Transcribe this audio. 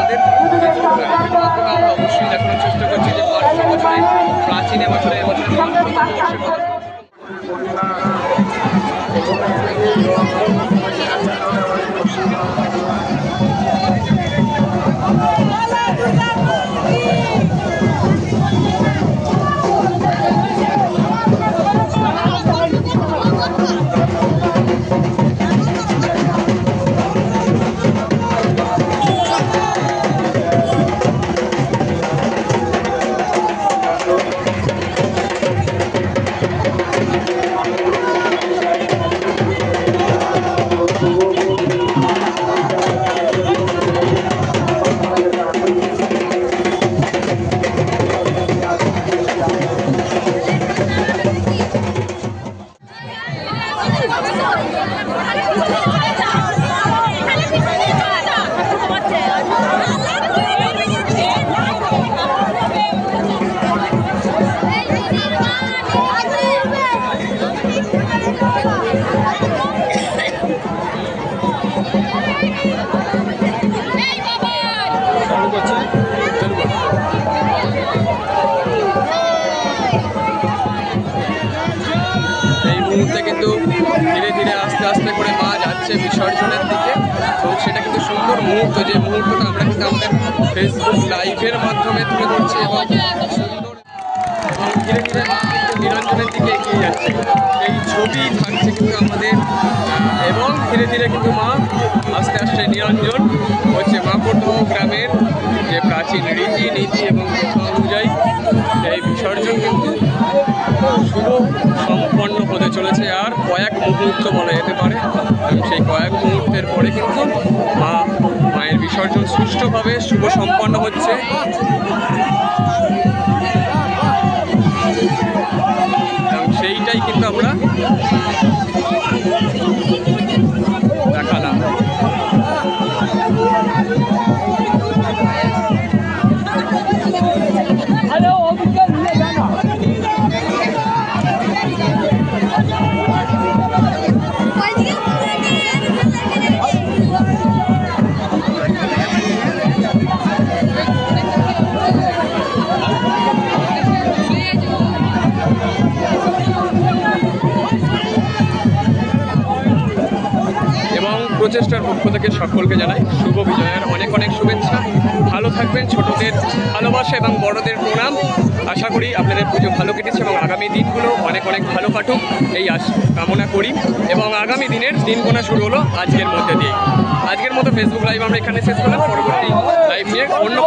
আপনাদের আমরা অবশ্যই দেখানোর চেষ্টা করছি যে 500 বছরের প্রাচীন এবছরের কিন্তু ধীরে ধীরে আস্তে আস্তে করে মা যাচ্ছে বিসর্জনের দিকে। তো সেটা কিন্তু সুন্দর মুহূর্ত, যে মুহূর্তটা আমরা কিন্তু আমাদের ফেসবুক লাইভের মাধ্যমে তুলে ধরছি এবং সুন্দর এবং ধীরে ধীরে মা কিন্তু নিরঞ্জনের দিকে এগিয়ে যাচ্ছে। এই ছবি থাকছে কিন্তু আমাদের এবং ধীরে ধীরে কিন্তু মা আস্তে আস্তে নিরঞ্জন হচ্ছে মাপড়দহ গ্রামের যে প্রাচীন রীতিনীতি এবং প্রথা অনুযায়ী এই বিসর্জন কিন্তু শুভ সম্পন্ন হতে চলেছে। আর কয়েক মুহূর্ত বলা যেতে পারে, সেই কয়েক মুহূর্তের পরে কিন্তু মায়ের বিসর্জন সুষ্ঠুভাবে শুভ সম্পন্ন হচ্ছে। সেইটাই কিন্তু আমরা দেখালাম। প্রচেষ্টার পক্ষ থেকে সকলকে জানাই শুভ বিজয়ের অনেক অনেক শুভেচ্ছা। ভালো থাকবেন, ছোটদের ভালোবাসা এবং বড়দের প্রণাম। আশা করি আপনাদের পুজো ভালো কেটেছে এবং আগামী দিনগুলো অনেক অনেক ভালো কাটুক এই কামনা করি। এবং আগামী দিনের দিন গোনা শুরু হলো আজকের মধ্যে দিয়ে। আজকের মতো ফেসবুক লাইভ আমরা এখানে শেষ করলাম। পরবর্তী লাইভ নিয়ে অন্য